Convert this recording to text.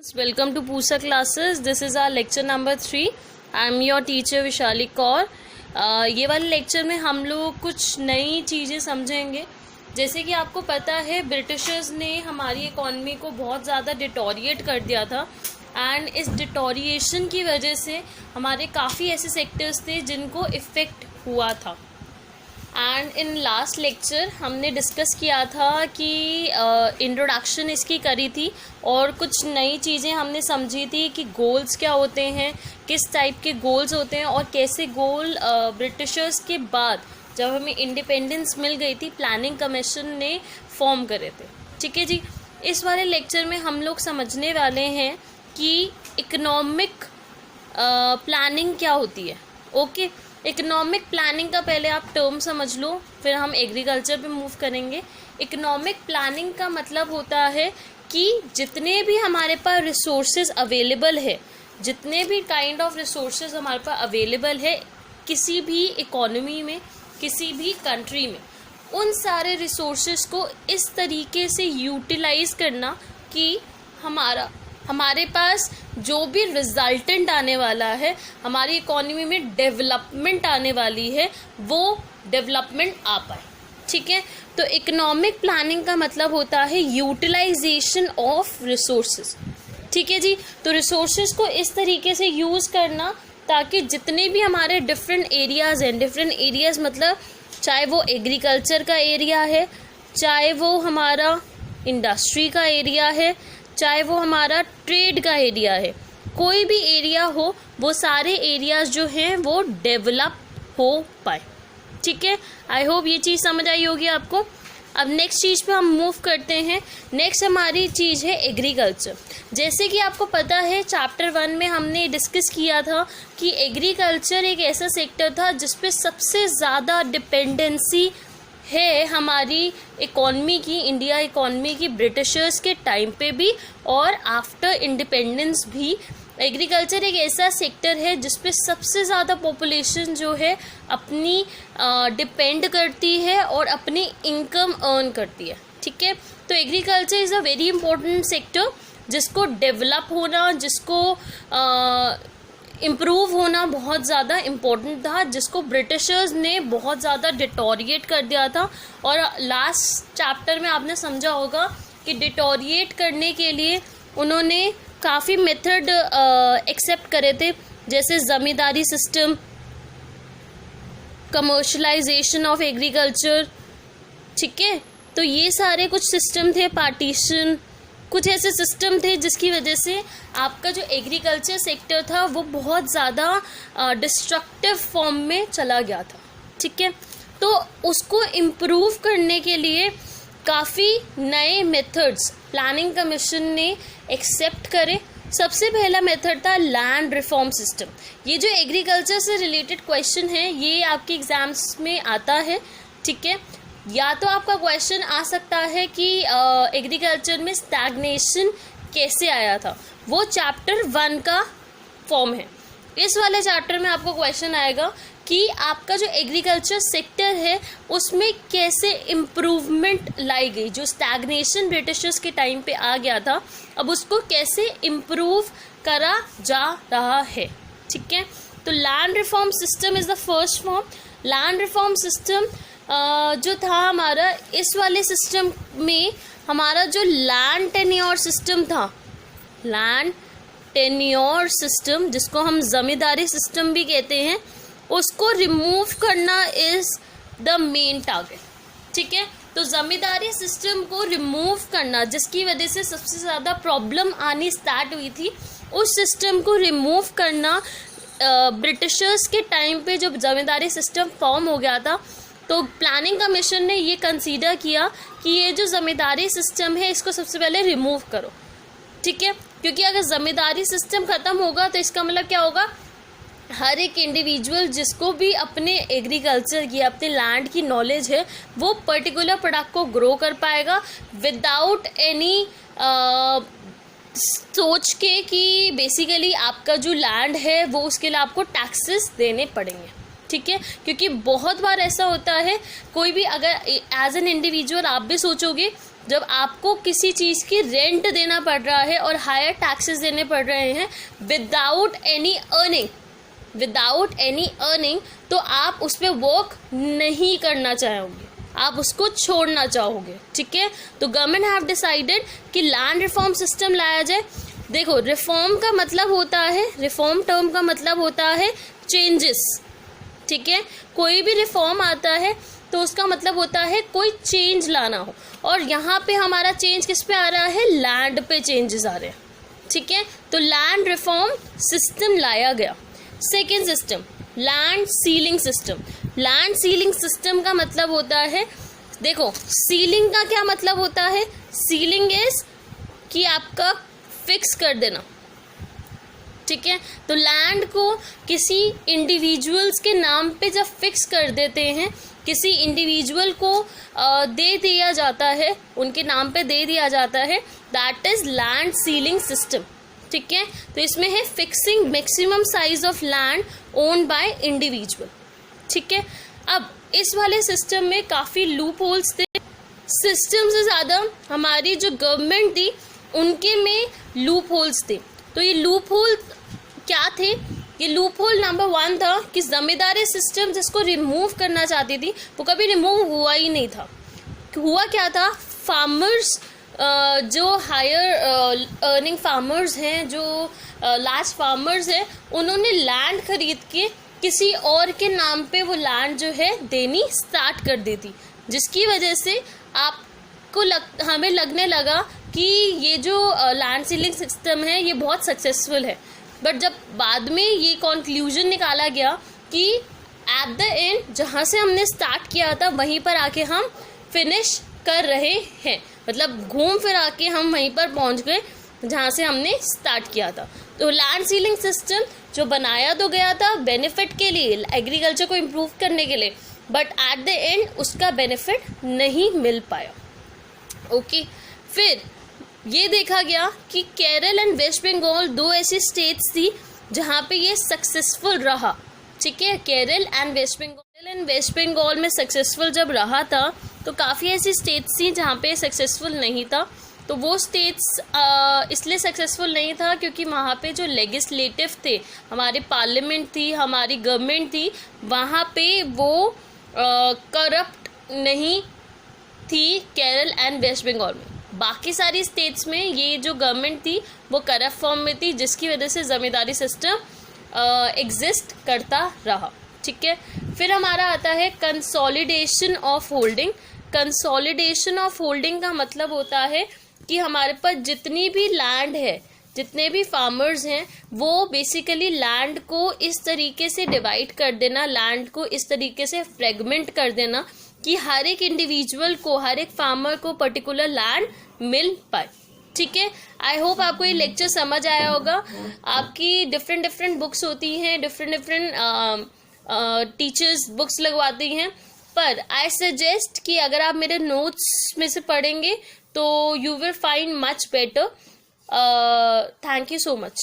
Welcome to Pusa classes. This is our lecture number 3. I am your teacher Vishali Kaur. ये वाले lecture में हम लोग कुछ नई चीज़ें समझेंगे. जैसे कि आपको पता है ब्रिटिशर्स ने हमारी इकॉनमी को बहुत ज़्यादा डिटोरिएट कर दिया था एंड इस डिटोरिएशन की वजह से हमारे काफ़ी ऐसे सेक्टर्स थे जिनको इफ़ेक्ट हुआ था. एंड इन लास्ट लेक्चर हमने डिस्कस किया था कि इंट्रोडक्शन इसकी करी थी और कुछ नई चीज़ें हमने समझी थी कि गोल्स क्या होते हैं, किस टाइप के गोल्स होते हैं और कैसे गोल ब्रिटिशर्स के बाद जब हमें इंडिपेंडेंस मिल गई थी प्लानिंग कमीशन ने फॉर्म करे थे. ठीक है जी. इस वाले लेक्चर में हम लोग समझने वाले हैं कि इकोनॉमिक प्लानिंग क्या होती है. ओके. इकोनॉमिक प्लानिंग का पहले आप टर्म समझ लो, फिर हम एग्रीकल्चर पे मूव करेंगे. इकोनॉमिक प्लानिंग का मतलब होता है कि जितने भी हमारे पास रिसोर्सेज अवेलेबल है, जितने भी काइंड ऑफ रिसोर्सेज हमारे पास अवेलेबल है किसी भी इकोनॉमी में, किसी भी कंट्री में, उन सारे रिसोर्सेज को इस तरीके से यूटिलाइज करना कि हमारे पास जो भी रिजल्टेंट आने वाला है, हमारी इकोनॉमी में डेवलपमेंट आने वाली है, वो डेवलपमेंट आ पाए. ठीक है. तो इकोनॉमिक प्लानिंग का मतलब होता है यूटिलाइजेशन ऑफ रिसोर्सेज. ठीक है जी. तो रिसोर्सेज को इस तरीके से यूज़ करना ताकि जितने भी हमारे डिफरेंट एरियाज़ हैं, डिफरेंट एरियाज़ मतलब चाहे वो एग्रीकल्चर का एरिया है, चाहे वो हमारा इंडस्ट्री का एरिया है, चाहे वो हमारा ट्रेड का एरिया है, कोई भी एरिया हो, वो सारे एरियाज जो हैं वो डेवलप हो पाए. ठीक है. आई होप ये चीज़ समझ आई होगी आपको. अब नेक्स्ट चीज़ पे हम मूव करते हैं. नेक्स्ट हमारी चीज़ है एग्रीकल्चर. जैसे कि आपको पता है चैप्टर 1 में हमने डिस्कस किया था कि एग्रीकल्चर एक ऐसा सेक्टर था जिसपे सबसे ज़्यादा डिपेंडेंसी है हमारी इकॉनमी की, इंडिया इकॉनमी की, ब्रिटिशर्स के टाइम पे भी और आफ्टर इंडिपेंडेंस भी. एग्रीकल्चर एक ऐसा सेक्टर है जिसपे सबसे ज़्यादा पॉपुलेशन जो है अपनी डिपेंड करती है और अपनी इनकम अर्न करती है. ठीक है. तो agriculture is a very important sector जिसको डेवलप होना, जिसको इम्प्रूव होना बहुत ज़्यादा इम्पोर्टेंट था, जिसको ब्रिटिशर्स ने बहुत ज़्यादा डिटोरिएट कर दिया था. और लास्ट चैप्टर में आपने समझा होगा कि डिटोरिएट करने के लिए उन्होंने काफ़ी मेथड एक्सेप्ट करे थे, जैसे ज़मींदारी सिस्टम, कमर्शलाइजेशन ऑफ एग्रीकल्चर. ठीक है. तो ये सारे कुछ सिस्टम थे, पार्टीशन, कुछ ऐसे सिस्टम थे जिसकी वजह से आपका जो एग्रीकल्चर सेक्टर था वो बहुत ज़्यादा डिस्ट्रक्टिव फॉर्म में चला गया था. ठीक है. तो उसको इम्प्रूव करने के लिए काफ़ी नए मेथड्स प्लानिंग कमीशन ने एक्सेप्ट करे. सबसे पहला मेथड था लैंड रिफॉर्म सिस्टम. ये जो एग्रीकल्चर से रिलेटेड क्वेश्चन है ये आपके एग्जाम्स में आता है. ठीक है. या तो आपका क्वेश्चन आ सकता है कि एग्रीकल्चर में स्टैग्नेशन कैसे आया था, वो चैप्टर 1 का फॉर्म है. इस वाले चैप्टर में आपको क्वेश्चन आएगा कि आपका जो एग्रीकल्चर सेक्टर है उसमें कैसे इम्प्रूवमेंट लाई गई. जो स्टैग्नेशन ब्रिटिशर्स के टाइम पे आ गया था, अब उसको कैसे इम्प्रूव करा जा रहा है. ठीक है. तो land reform system is the first form. Land reform system जो था हमारा, इस वाले सिस्टम में हमारा जो लैंड टेन्योर सिस्टम था, लैंड टेन्योर सिस्टम जिसको हम ज़मींदारी सिस्टम भी कहते हैं, उसको रिमूव करना इज़ द मेन टारगेट. ठीक है. तो ज़मींदारी सिस्टम को रिमूव करना, जिसकी वजह से सबसे ज़्यादा प्रॉब्लम आनी स्टार्ट हुई थी, उस सिस्टम को रिमूव करना ब्रिटिशर्स के टाइम पे जब ज़मींदारी सिस्टम फॉर्म हो गया था तो प्लानिंग कमीशन ने ये कंसीडर किया कि ये जो ज़मींदारी सिस्टम है इसको सबसे पहले रिमूव करो. ठीक है. क्योंकि अगर ज़मींदारी सिस्टम ख़त्म होगा तो इसका मतलब क्या होगा, हर एक इंडिविजुअल जिसको भी अपने एग्रीकल्चर की, अपने लैंड की नॉलेज है, वो पर्टिकुलर प्रोडक्ट को ग्रो कर पाएगा विदाउट एनी सोच के कि बेसिकली आपका जो लैंड है वो उसके लिए आपको टैक्सेस देने पड़ेंगे. ठीक है. क्योंकि बहुत बार ऐसा होता है, कोई भी अगर एज एन इंडिविजुअल आप भी सोचोगे जब आपको किसी चीज़ की रेंट देना पड़ रहा है और हायर टैक्सेस देने पड़ रहे हैं विदाउट एनी अर्निंग, तो आप उस पर वर्क नहीं करना चाहोगे, आप उसको छोड़ना चाहोगे, ठीक है। तो गवर्नमेंट हैव डिसाइडेड कि लैंड रिफॉर्म सिस्टम लाया जाए। देखो, रिफॉर्म का मतलब होता है, रिफॉर्म टर्म का मतलब होता है चेंजेस, ठीक है। कोई भी रिफॉर्म आता है तो उसका मतलब होता है कोई चेंज लाना हो, और यहाँ पे हमारा चेंज किस पे आ रहा है, लैंड पे चेंजेस आ रहे हैं, ठीक है। तो लैंड रिफॉर्म सिस्टम लाया गया। Second system, land ceiling system. Land ceiling system का मतलब होता है, देखो सीलिंग का क्या मतलब होता है, सीलिंग इज कि आपका फिक्स कर देना, ठीक है। तो लैंड को किसी इंडिविजुअल्स के नाम पे जब फिक्स कर देते हैं, किसी इंडिविजुअल को दे दिया जाता है, उनके नाम पे दे दिया जाता है, that is land ceiling system, ठीक है। तो इसमें है fixing maximum size of land owned by individual, ठीक है। अब इस वाले सिस्टम में काफ़ी लूप होल्स थे, सिस्टम से ज़्यादा हमारी जो गवर्नमेंट थी उनके में लूप होल्स थे। तो ये लूप होल क्या थे, ये लूप होल नंबर 1 था कि जमींदारी सिस्टम जिसको रिमूव करना चाहती थी वो कभी रिमूव हुआ ही नहीं था। हुआ क्या था, फार्मर्स जो हायर अर्निंग फार्मर्स हैं, जो लार्ज फार्मर्स हैं, उन्होंने लैंड खरीद के किसी और के नाम पे वो लैंड जो है देनी स्टार्ट कर दी थी, जिसकी वजह से हमें लगने लगा कि ये जो लैंड सीलिंग सिस्टम है ये बहुत सक्सेसफुल है। बट जब बाद में ये कंक्लूजन निकाला गया कि एट द एंड जहाँ से हमने स्टार्ट किया था वहीं पर आके हम फिनिश कर रहे हैं, मतलब घूम फिर आके हम वहीं पर पहुँच गए जहाँ से हमने स्टार्ट किया था। तो लैंड सीलिंग सिस्टम जो बनाया तो गया था बेनिफिट के लिए, एग्रीकल्चर को इम्प्रूव करने के लिए, बट एट द एंड उसका बेनिफिट नहीं मिल पाया, ओके। फिर ये देखा गया कि केरल एंड वेस्ट बंगाल दो ऐसी स्टेट्स थी जहाँ पे ये सक्सेसफुल रहा, ठीक है। केरल एंड वेस्ट बंगाल में सक्सेसफुल जब रहा था तो काफ़ी ऐसी स्टेट्स थी जहाँ पे सक्सेसफुल नहीं था। तो वो स्टेट्स इसलिए सक्सेसफुल नहीं था क्योंकि वहाँ पे जो लेजिस्लेटिव थे, हमारे पार्लियामेंट थी, हमारी गवर्नमेंट थी, वहाँ पे वो करप्ट नहीं थी केरल एंड वेस्ट बंगाल में। बाकी सारी स्टेट्स में ये जो गवर्नमेंट थी वो करप्ट फॉर्म में थी, जिसकी वजह से ज़मींदारी सिस्टम एग्जिस्ट करता रहा, ठीक है। फिर हमारा आता है consolidation of holding. Consolidation of holding का मतलब होता है कि हमारे पास जितनी भी लैंड है, जितने भी फार्मर्स हैं, वो बेसिकली लैंड को इस तरीके से डिवाइड कर देना, लैंड को इस तरीके से फ्रेगमेंट कर देना कि हर एक इंडिविजुअल को, हर एक फार्मर को पर्टिकुलर लैंड मिल पाए, ठीक है। आई होप आपको ये लेक्चर समझ आया होगा। आपकी डिफरेंट बुक्स होती हैं, डिफरेंट टीचर्स बुक्स लगवाती हैं, पर आई सजेस्ट कि अगर आप मेरे नोट्स में से पढ़ेंगे तो you will find much better. Thank you so much.